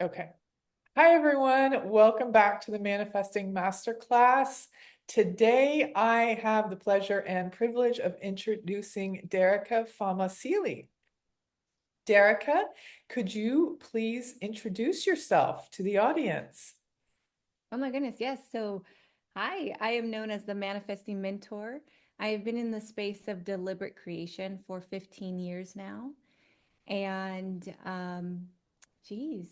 Okay. Hi, everyone. Welcome back to the Manifesting Masterclass. Today, I have the pleasure and privilege of introducing Derica Faamausili. Derica, could you please introduce yourself to the audience? Oh my goodness, yes. So, hi, I am known as the Manifesting Mentor. I have been in the space of deliberate creation for 15 years now. And, geez,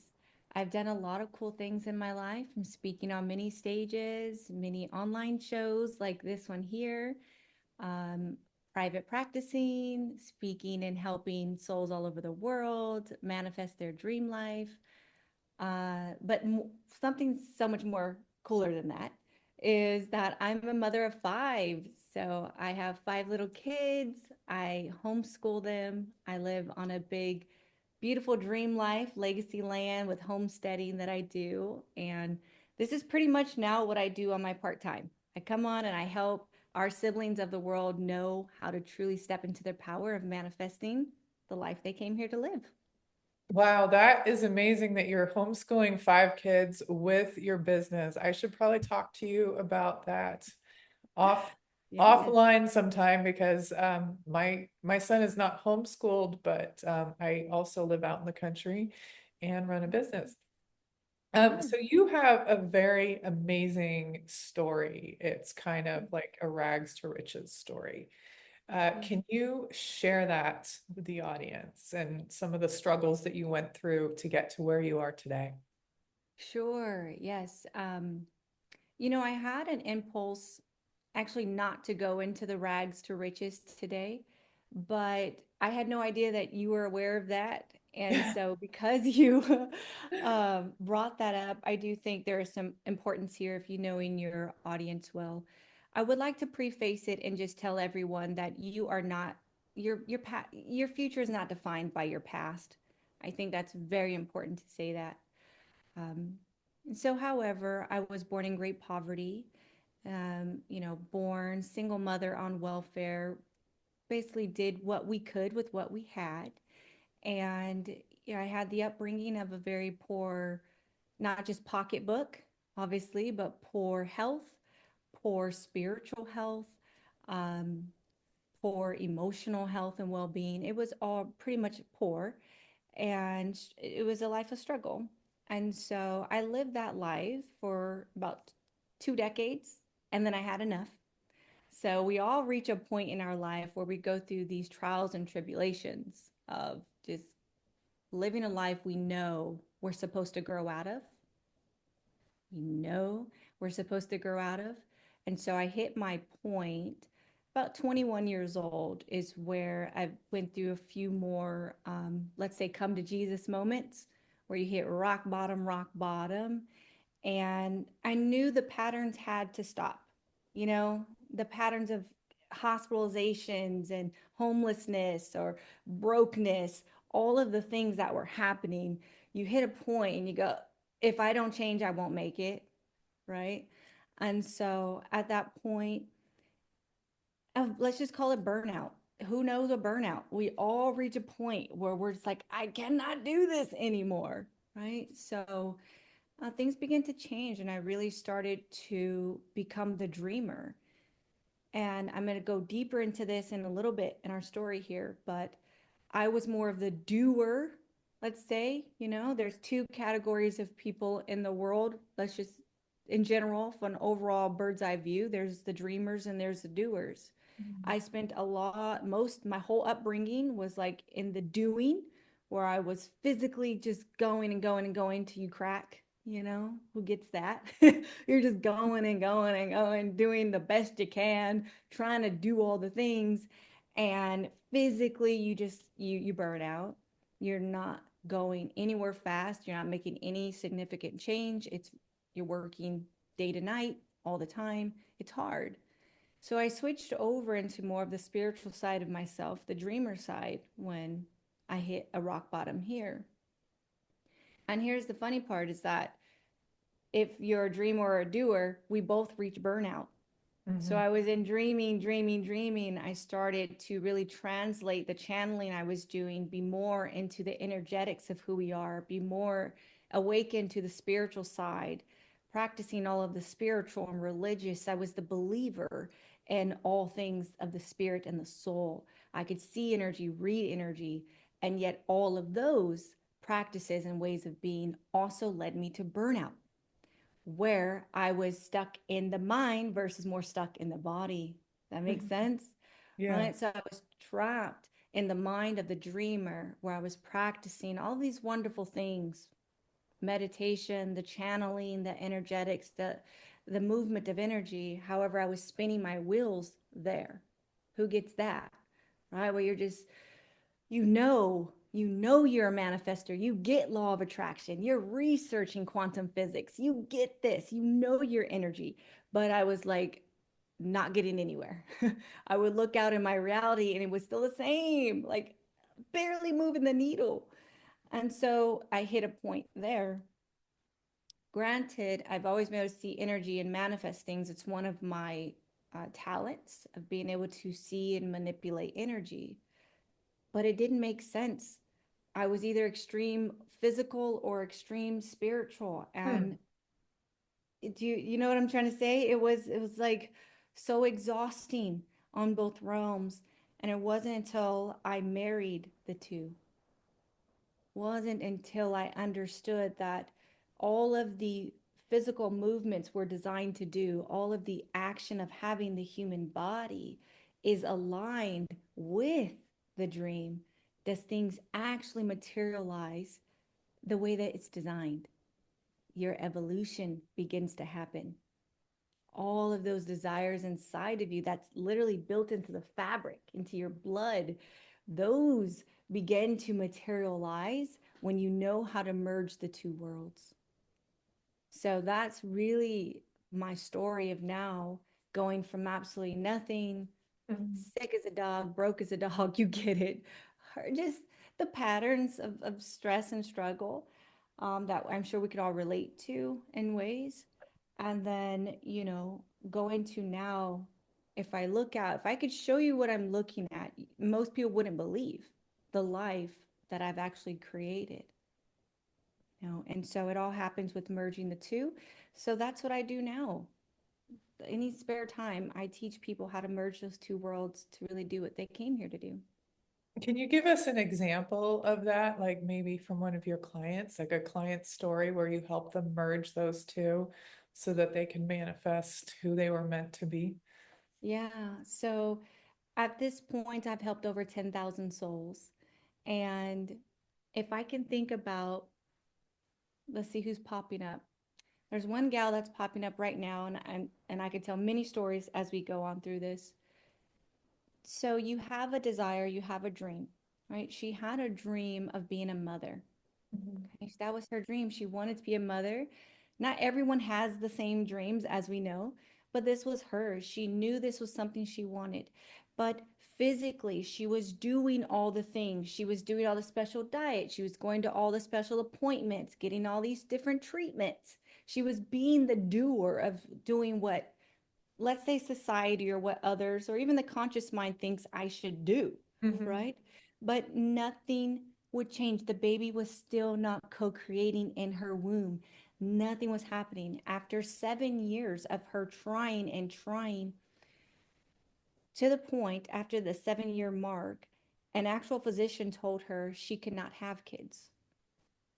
I've done a lot of cool things in my life. I'm speaking on many stages, many online shows like this one here, um, private practicing, speaking and helping souls all over the world manifest their dream life. But something so much more cooler than that is that I'm a mother of five. So I have five little kids. I homeschool them. I live on a big, beautiful dream life, legacy land with homesteading that I do. And this is pretty much now what I do on my part time. I come on and I help our siblings of the world know how to truly step into their power of manifesting the life they came here to live. Wow, that is amazing that you're homeschooling five kids with your business. I should probably talk to you about that off Yes. offline sometime because my son is not homeschooled, but I also live out in the country and run a business. Yeah. So you have a very amazing story. It's kind of like a rags to riches story. Can you share that with the audience and some of the struggles that you went through to get to where you are today? Sure. Yes. I had an impulse actually not to go into the rags to riches today, but I had no idea that you were aware of that. And so, because you brought that up, I do think there is some importance here if you knowing your audience well. I would like to preface it and just tell everyone that you are not your future is not defined by your past. I think that's very important to say that. Um, however, I was born in great poverty, born single mother on welfare, basically did what we could with what we had. And I had the upbringing of a very poor, not just pocketbook, obviously, but poor health, poor spiritual health, um, poor emotional health and well being. It was all pretty much poor and it was a life of struggle. And so I lived that life for about 2 decades, and then I had enough. So we all reach a point in our life where we go through these trials and tribulations of just living a life we know we're supposed to grow out of. We know we're supposed to grow out of. And so I hit my point about 21 years old is where I went through a few more, let's say, come to Jesus moments where you hit rock bottom, rock bottom. And I knew the patterns had to stop, the patterns of hospitalizations and homelessness or brokenness, all of the things that were happening. You hit a point and you go, if I don't change, I won't make it. Right. And so at that point, let's just call it burnout. Who knows a burnout? We all reach a point where we're just like, I cannot do this anymore. Right. So things began to change, and I really started to become the dreamer. And I'm going to go deeper into this in a little bit in our story here, but I was more of the doer, let's say. There's two categories of people in the world. Let's just, in general, for an overall bird's eye view, there's the dreamers and there's the doers. I spent my whole upbringing was like in the doing, where I was physically just going and going and going till you crack. Who gets that? You're just going and going and going, doing the best you can, trying to do all the things. And physically, you burn out. You're not going anywhere fast. You're not making any significant change. You're working day to night all the time. It's hard. So I switched over into more of the spiritual side of myself, the dreamer side, when I hit a rock bottom here. And here's the funny part is that if you're a dreamer or a doer, we both reach burnout. So Mhm. I was in dreaming, dreaming, dreaming. I started to really translate the channeling I was doing, be more into the energetics of who we are, be more awakened to the spiritual side, practicing all of the spiritual and religious. I was the believer in all things of the spirit and the soul. I could see energy, read energy, and yet all of those practices and ways of being also led me to burnout, where I was stuck in the mind versus more stuck in the body. That makes Mhm. sense, Yeah. right? So I was trapped in the mind of the dreamer where I was practicing all these wonderful things, meditation, the channeling, the energetics, the movement of energy. However, I was spinning my wheels there. Who gets that? Right? Where you're just you're a manifester, you get law of attraction, you're researching quantum physics, you get this, your energy. But I was like not getting anywhere. I would look out in my reality and it was still the same, like barely moving the needle. And so I hit a point there. Granted, I've always been able to see energy and manifest things. It's one of my talents of being able to see and manipulate energy, but it didn't make sense. I was either extreme physical or extreme spiritual. Hmm. And do you know what I'm trying to say? It was like so exhausting on both realms. And it wasn't until I married the two, wasn't until I understood that all of the physical movements we're designed to do, all of the action of having the human body is aligned with the dream. Does things actually materialize the way that it's designed? Your evolution begins to happen. All of those desires inside of you that's literally built into the fabric, into your blood, those begin to materialize when you know how to merge the two worlds. So that's really my story of now going from absolutely nothing, Mhm. sick as a dog, broke as a dog, you get it. Just the patterns of stress and struggle that I'm sure we could all relate to in ways. And then, going to now, if I could show you what I'm looking at, most people wouldn't believe the life that I've actually created. And so it all happens with merging the two. So that's what I do now. Any spare time, I teach people how to merge those two worlds to really do what they came here to do. Can you give us an example of that, like maybe from one of your clients, like a client story where you help them merge those two so that they can manifest who they were meant to be? Yeah. So at this point, I've helped over 10,000 souls. And if I can think about, let's see who's popping up. There's one gal that's popping up right now, and I could tell many stories as we go on through this. So you have a desire, you have a dream, right? She had a dream of being a mother. Mhm. Okay, so that was her dream. She wanted to be a mother. Not everyone has the same dreams, as we know, but this was hers. She knew this was something she wanted. But physically, she was doing all the things. She was doing all the special diet. She was going to all the special appointments, getting all these different treatments. She was being the doer of doing what, let's say, society or what others or even the conscious mind thinks I should do, Mhm. right? But nothing would change. The baby was still not co-creating in her womb. Nothing was happening. After 7 years of her trying and trying, to the point after the 7 year mark, an actual physician told her she could not have kids.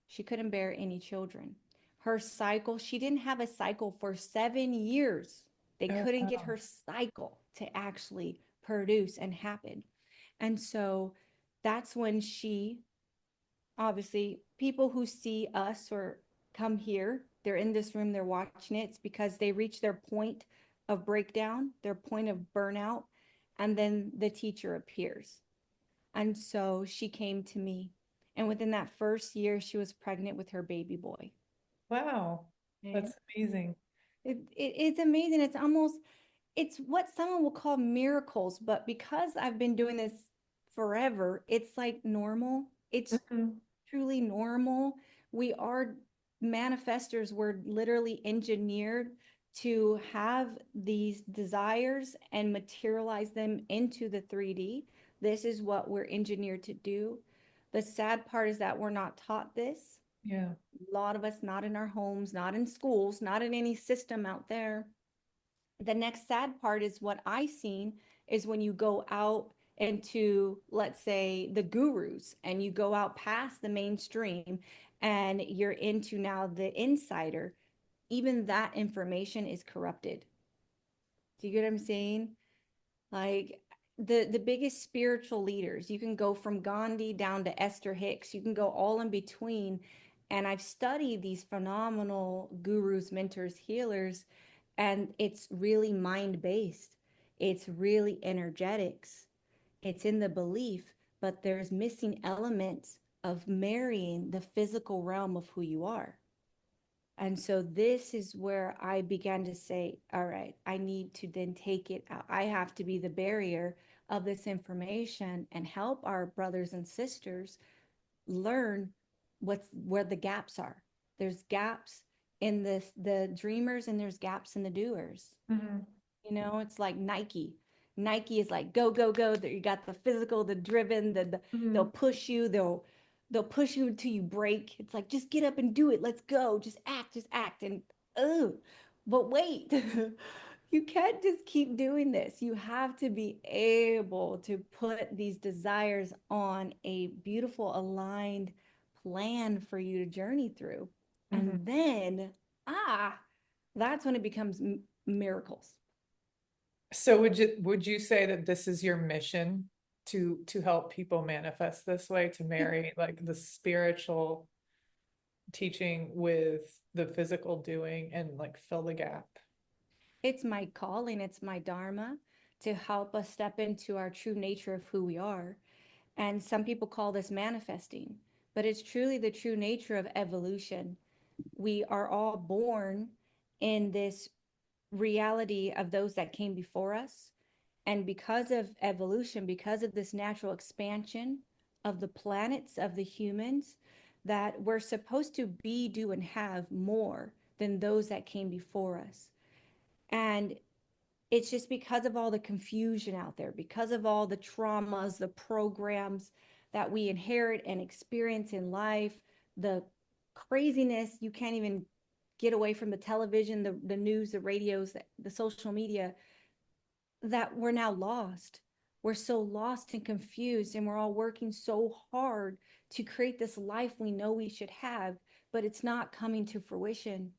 She couldn't bear any children. Her cycle, she didn't have a cycle for 7 years. They Oh, couldn't get wow. her cycle to actually produce and happen. And so that's when she, obviously, people who see us or come here, they're in this room, they're watching it, it's because they reach their point of breakdown, their point of burnout, and then the teacher appears. And so she came to me. And within that first year, she was pregnant with her baby boy. Wow. Okay. That's amazing. It's amazing. It's what someone will call miracles, but because I've been doing this forever, it's like normal. It's Mhm. truly normal. We are manifestors. We're literally engineered to have these desires and materialize them into the 3D. This is what we're engineered to do. The sad part is that we're not taught this. Yeah. A lot of us not in our homes, not in schools, not in any system out there. The next sad part is what I seen is when you go out into, let's say, the gurus, and you go out past the mainstream and you're into now the insider, even that information is corrupted. Do you get what I'm saying? Like the biggest spiritual leaders, you can go from Gandhi down to Esther Hicks, you can go all in between. And I've studied these phenomenal gurus, mentors, healers, and it's really mind based. It's really energetics. It's in the belief, but there's missing elements of marrying the physical realm of who you are. And so this is where I began to say, all right, I need to then take it out. I have to be the barrier of this information and help our brothers and sisters learn what's where the gaps are. There's gaps in the dreamers and there's gaps in the doers. Mhm. It's like Nike. Nike is like go, go, go. That you got the physical, the driven, they'll Mhm. push you, they'll push you until you break. It's like just get up and do it. Let's go. Just act, just act. And oh, but wait, you can't just keep doing this. You have to be able to put these desires on a beautiful, aligned plan for you to journey through. Mhm. And then, that's when it becomes miracles. So would you say that this is your mission to help people manifest this way, to marry like the spiritual teaching with the physical doing and like fill the gap? It's my calling, it's my dharma to help us step into our true nature of who we are. And some people call this manifesting, but it's truly the true nature of evolution. We are all born in this reality of those that came before us. And because of evolution, because of this natural expansion of the planets, of the humans, that we're supposed to be, do, and have more than those that came before us. And it's just because of all the confusion out there, because of all the traumas, the programs that we inherit and experience in life, the craziness, you can't even get away from the television, the news, the radios, the social media, that we're now lost. We're so lost and confused, and we're all working so hard to create this life we know we should have, but it's not coming to fruition.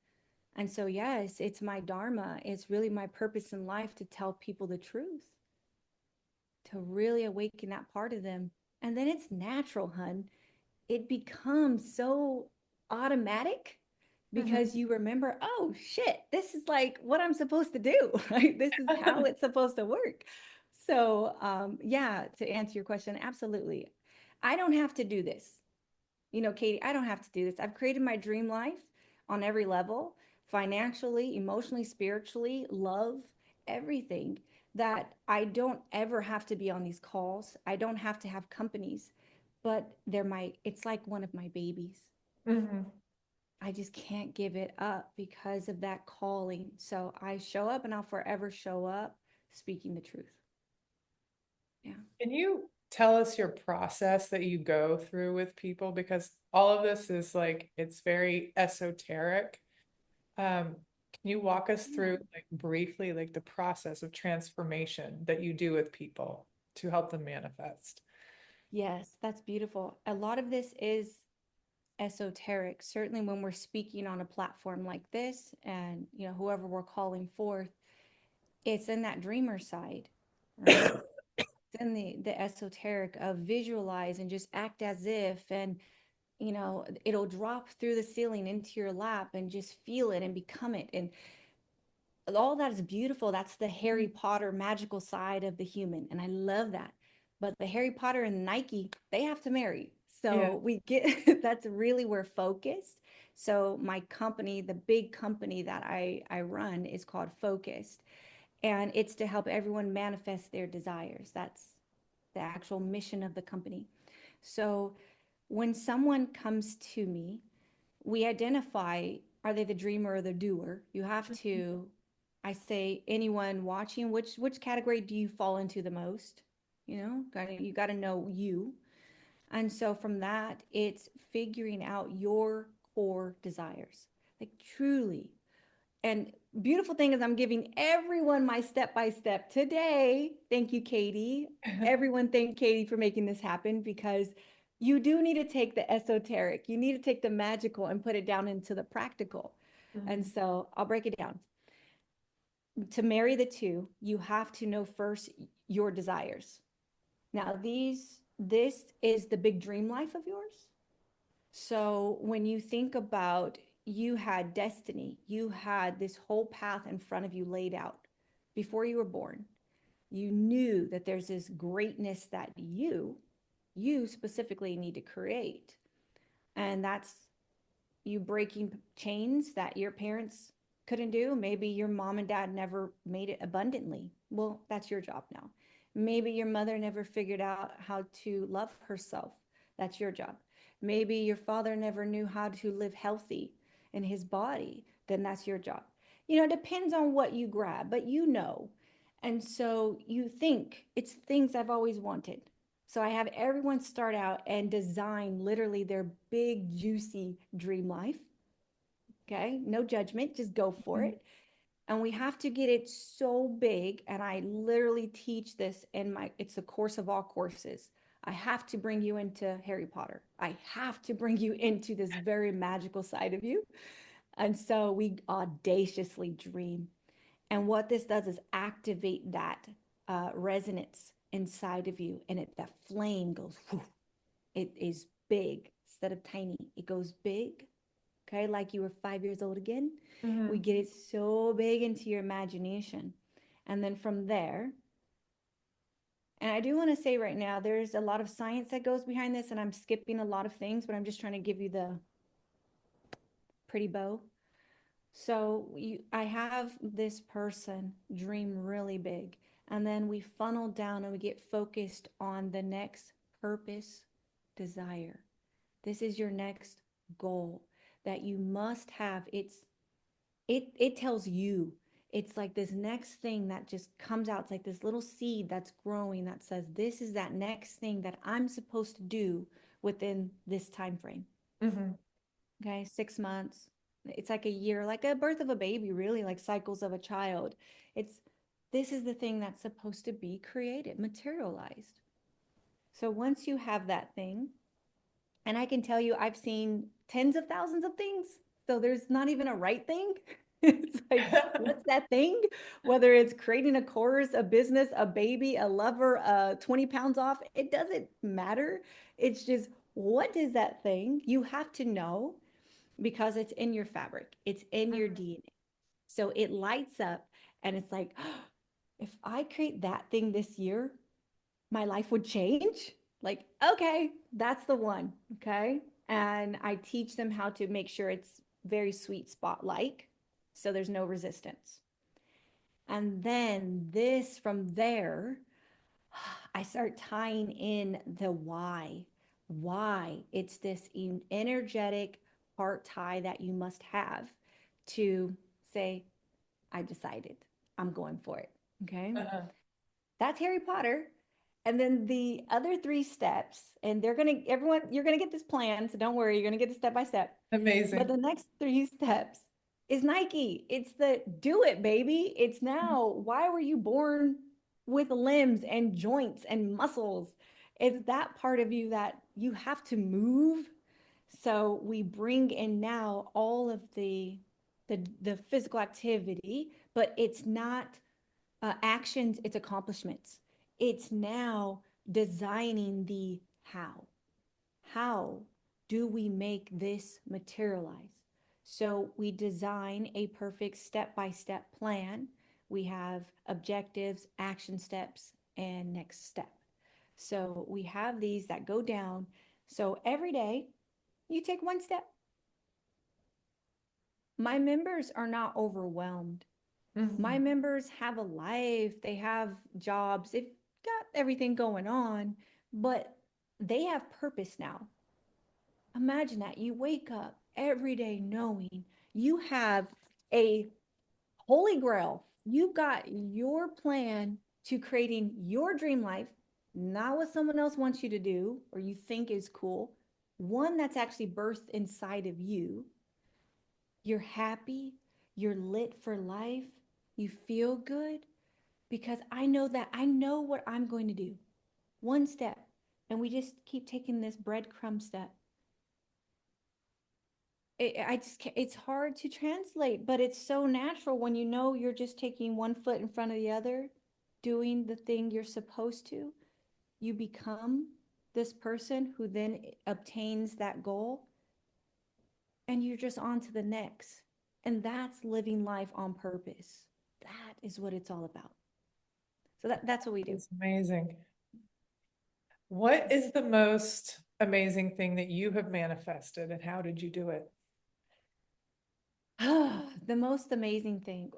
And so, yes, it's my dharma. It's really my purpose in life to tell people the truth, to really awaken that part of them. And then it's natural, hun. It becomes so automatic Mhm. because you remember, oh shit, this is like what I'm supposed to do, right? This is how it's supposed to work. So, yeah, to answer your question, absolutely. I don't have to do this. Katie, I don't have to do this. I've created my dream life on every level, financially, emotionally, spiritually, love, everything, that I don't ever have to be on these calls. I don't have to have companies, but it's like one of my babies. Mhm. I just can't give it up because of that calling. So I show up and I'll forever show up speaking the truth. Yeah. Can you tell us your process that you go through with people? Because all of this is like, it's very esoteric. Can you walk us Yeah. through like briefly, like the process of transformation that you do with people to help them manifest? Yes, that's beautiful. A lot of this is esoteric, certainly when we're speaking on a platform like this and, whoever we're calling forth, it's in that dreamer side, right? It's in the esoteric of visualize and just act as if, and it'll drop through the ceiling into your lap and just feel it and become it. And all that is beautiful. That's the Harry Potter magical side of the human. And I love that. But the Harry Potter and Nike, they have to marry. Yeah. So we get that's really where focused. So my company, the big company that I run is called Focused. And it's to help everyone manifest their desires. That's the actual mission of the company. So when someone comes to me, we identify, are they the dreamer or the doer? You have to, I say, anyone watching, which category do you fall into the most? You got to know you. And so from that, it's figuring out your core desires, like truly. And beautiful thing is I'm giving everyone my step by step today. Thank you, Katie. Everyone thank Katie for making this happen, because you do need to take the esoteric, you need to take the magical and put it down into the practical. And Mhm. so I'll break it down. To marry the two, you have to know first your desires. Now, this is the big dream life of yours. So when you think about, you had destiny, you had this whole path in front of you laid out before you were born. You knew that there's this greatness that you specifically need to create. And that's you breaking chains that your parents couldn't do. Maybe your mom and dad never made it abundantly. Well, that's your job now. Maybe your mother never figured out how to love herself. That's your job. Maybe your father never knew how to live healthy in his body. Then that's your job. It depends on what you grab, but you know. And so you think it's things I've always wanted. So I have everyone start out and design literally their big, juicy dream life. Okay. No judgment, just go for Mhm. it. And we have to get it so big. And I literally teach this in it's a course of all courses. I have to bring you into Harry Potter. I have to bring you into this very magical side of you. And so we audaciously dream. And what this does is activate that resonance inside of you. And that flame goes, whoosh. It is big instead of tiny. It goes big. Okay. Like you were 5 years old again. We Mhm. get it so big into your imagination. And then from there, and I do want to say right now, there's a lot of science that goes behind this, and I'm skipping a lot of things, but I'm just trying to give you the pretty bow. So I have this person dream really big, and then we funnel down and we get focused on the next purpose, desire. This is your next goal that you must have. It tells you, it's like this next thing that just comes out. It's like this little seed that's growing that says, this is that next thing that I'm supposed to do within this time frame. Mhm. Okay, 6 months. It's like a year, like a birth of a baby, really, like cycles of a child. It's this is the thing that's supposed to be created, materialized. So once you have that thing, and I can tell you, I've seen tens of thousands of things. So there's not even a right thing. It's like, what's that thing? Whether it's creating a course, a business, a baby, a lover, 20 pounds off, it doesn't matter. It's just, what is that thing? You have to know, because it's in your fabric, it's in your Mhm. DNA. So it lights up and it's like, if I create that thing this year, my life would change. Like, okay, that's the one. Okay. And I teach them how to make sure it's very sweet spot like, so there's no resistance. And then this from there, I start tying in the why. Why it's this energetic heart tie that you must have to say, I've decided, I'm going for it. Okay. Uh-huh. That's Harry Potter. And then the other three steps, and everyone, you're gonna get this plan, so don't worry, you're gonna get the step by step. But Amazing. the next three steps is Nike. It's the do it, baby. It's now. Why were you born with limbs and joints and muscles? It's that part of you that you have to move. So we bring in now all of the physical activity, but it's not actions, it's accomplishments. It's now designing the how. How do we make this materialize? So we design a perfect step by step plan. We have objectives, action steps, and next step. So we have these that go down. So every day you take one step. My members are not overwhelmed. My Mhm. members have a life, they have jobs, they've got everything going on, but they have purpose now. Imagine that you wake up every day knowing you have a holy grail. You've got your plan to creating your dream life. not what someone else wants you to do or you think is cool, one that's actually birthed inside of you. You're happy, you're lit for life, you feel good because I know what I'm going to do. One step. And we just keep taking this breadcrumb step. I just can't, it's hard to translate, but it's so natural when you know you're just taking one foot in front of the other, doing the thing you're supposed to. You become this person who then obtains that goal, and you're just on to the next. And that's living life on purpose. That is what it's all about. So that's what we do. It's amazing. What is the most amazing thing that you have manifested and how did you do it? The most amazing thing,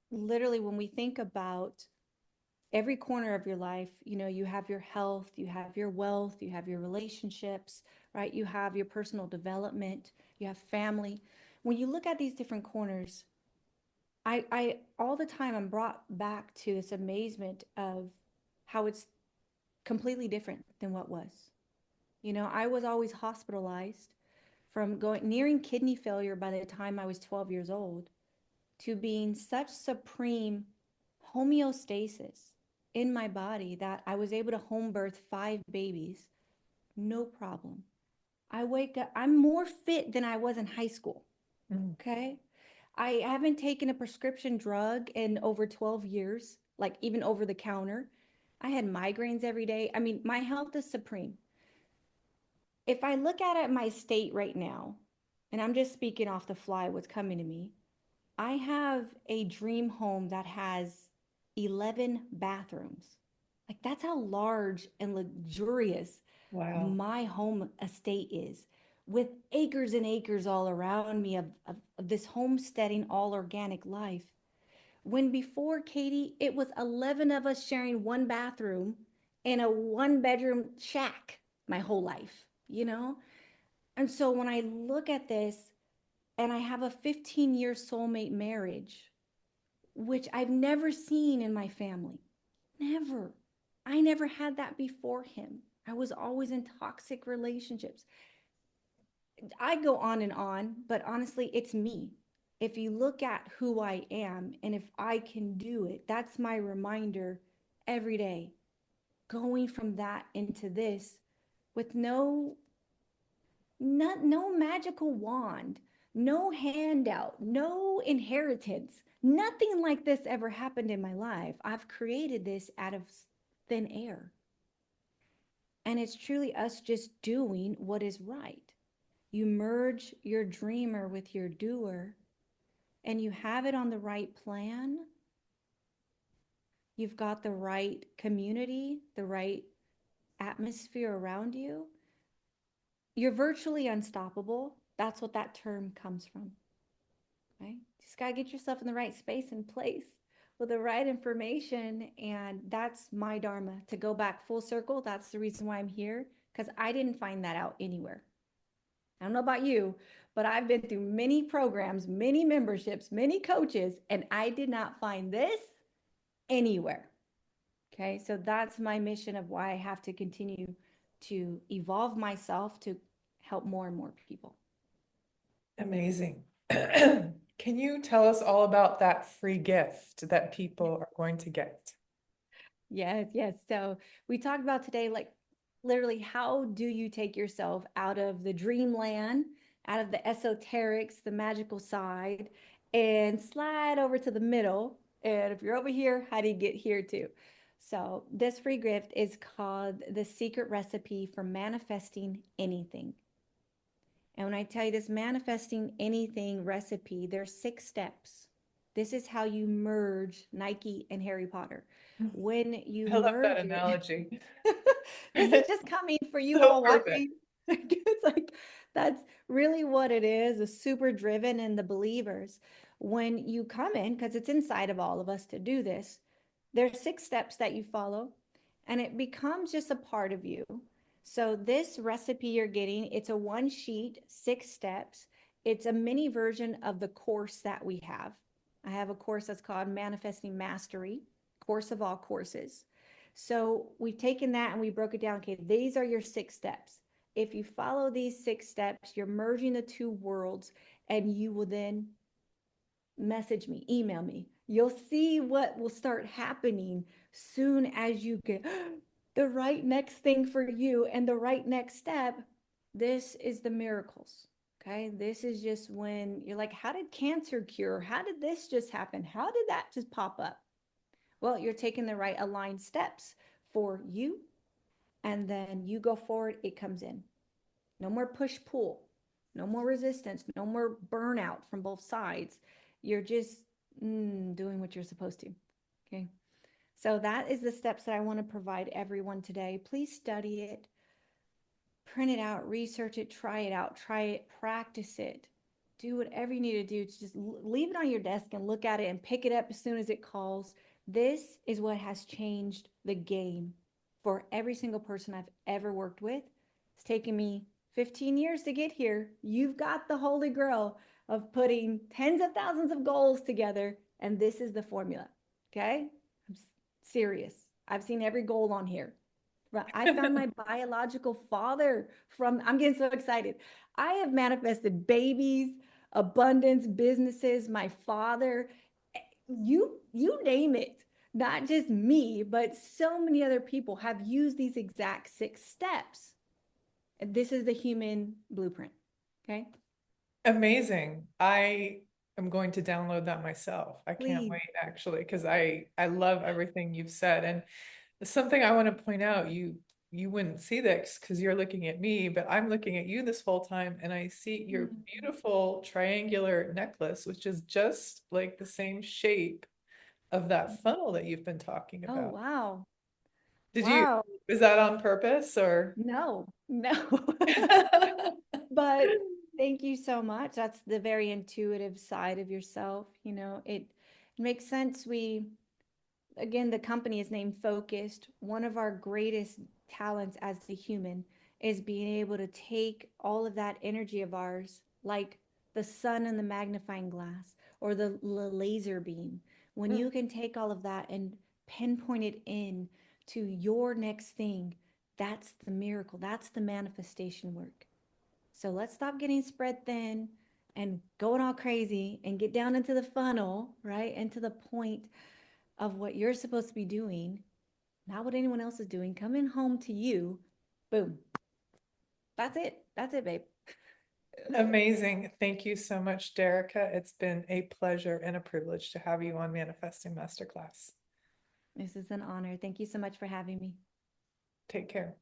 literally, when we think about every corner of your life, you have your health, you have your wealth, you have your relationships, right? You have your personal development, you have family. When you look at these different corners, I all the time I'm brought back to this amazement of how it's completely different than what was. I was always hospitalized from going nearing kidney failure by the time I was 12 years old to being such supreme homeostasis in my body that I was able to home birth 5 babies, no problem. I wake up, I'm more fit than I was in high school. Mm. Okay. I haven't taken a prescription drug in over 12 years, like even over the counter. I had migraines every day. I mean, my health is supreme. If I look at my state right now, and I'm just speaking off the fly what's coming to me, I have a dream home that has 11 bathrooms. Like, that's how large and luxurious Wow. my home estate is, with acres and acres all around me of this homesteading, all organic life. When before, Katie, it was 11 of us sharing one bathroom in a one bedroom shack my whole life, you know? And so when I look at this and I have a 15-year soulmate marriage, which I've never seen in my family. Never. I never had that before him. I was always in toxic relationships. I go on, but honestly, it's me. If you look at who I am and if I can do it, that's my reminder every day. Going from that into this with no magical wand, no handout, no inheritance. Nothing like this ever happened in my life. I've created this out of thin air. And it's truly us just doing what is right. You merge your dreamer with your doer, and you have it on the right plan. You've got the right community, the right atmosphere around you. You're virtually unstoppable. That's what that term comes from. Right? Just got to get yourself in the right space and place with the right information. And that's my dharma, to go back full circle. That's the reason why I'm here, because I didn't find that out anywhere. I don't know about you, but I've been through many programs, many memberships, many coaches, and I did not find this anywhere. Okay. So that's my mission of why I have to continue to evolve myself to help more and more people. Amazing. Can you tell us all about that free gift that people are going to get? Yes, yes. So we talked about today, like, literally, how do you take yourself out of the dreamland, out of the esoterics, the magical side, and slide over to the middle? And if you're over here, how do you get here too? So this free gift is called the secret recipe for manifesting anything. And when I tell you this manifesting anything recipe, there's 6 steps. This is how you merge Nike and Harry Potter. When you I love that merge it, analogy. this is just coming for you So all perfect. watching. It's like that's really what it is, a super driven in the believers. When you come in, because it's inside of all of us to do this, there's 6 steps that you follow, and it becomes just a part of you. So this recipe you're getting, it's a one sheet, 6 steps. It's a mini version of the course that we have. I have a course that's called Manifesting Mastery, course of all courses. So we've taken that and we broke it down. Okay, these are your 6 steps. If you follow these 6 steps, you're merging the two worlds, and you will then message me, email me. You'll see what will start happening soon as you get the right next thing for you and the right next step. This is the miracles. Okay. This is just when you're like, how did cancer cure? How did this just happen? How did that just pop up? Well, you're taking the right aligned steps for you. And then you go forward, it comes in. No more push pull, no more resistance, no more burnout from both sides. You're just doing what you're supposed to. Okay. So that is the steps that I want to provide everyone today. Please study it, print it out, research it, try it, practice it. Do whatever you need to do to just leave it on your desk and look at it and pick it up as soon as it calls. This is what has changed the game for every single person I've ever worked with. It's taken me 15 years to get here. You've got the holy grail of putting tens of thousands of goals together, and this is the formula. Okay? I'm serious. I've seen every goal on here. I found my biological father from, I'm getting so excited. I have manifested babies, abundance, businesses, my father, you name it. Not just me, but so many other people have used these exact 6 steps. And this is the human blueprint. Okay? Amazing. I am going to download that myself. I can't Please. wait actually, because I love everything you've said. And something I want to point out, you wouldn't see this because you're looking at me, but I'm looking at you this whole time and I see your beautiful triangular necklace, which is just like the same shape of that funnel that you've been talking Oh, about. wow. Did you, Wow. is that on purpose or? No, no. But thank you so much. That's the very intuitive side of yourself. It makes sense. Again, the company is named Focused. One of our greatest talents as the human is being able to take all of that energy of ours, like the sun and the magnifying glass or the laser beam. When you can take all of that and pinpoint it in to your next thing, that's the miracle. That's the manifestation work. So let's stop getting spread thin and going all crazy and get down into the funnel, right? Into the point of what you're supposed to be doing, not what anyone else is doing, coming home to you. Boom. That's it. That's it, babe. Amazing. Thank you so much, Derica. It's been a pleasure and a privilege to have you on Manifesting Masterclass. This is an honor. Thank you so much for having me. Take care.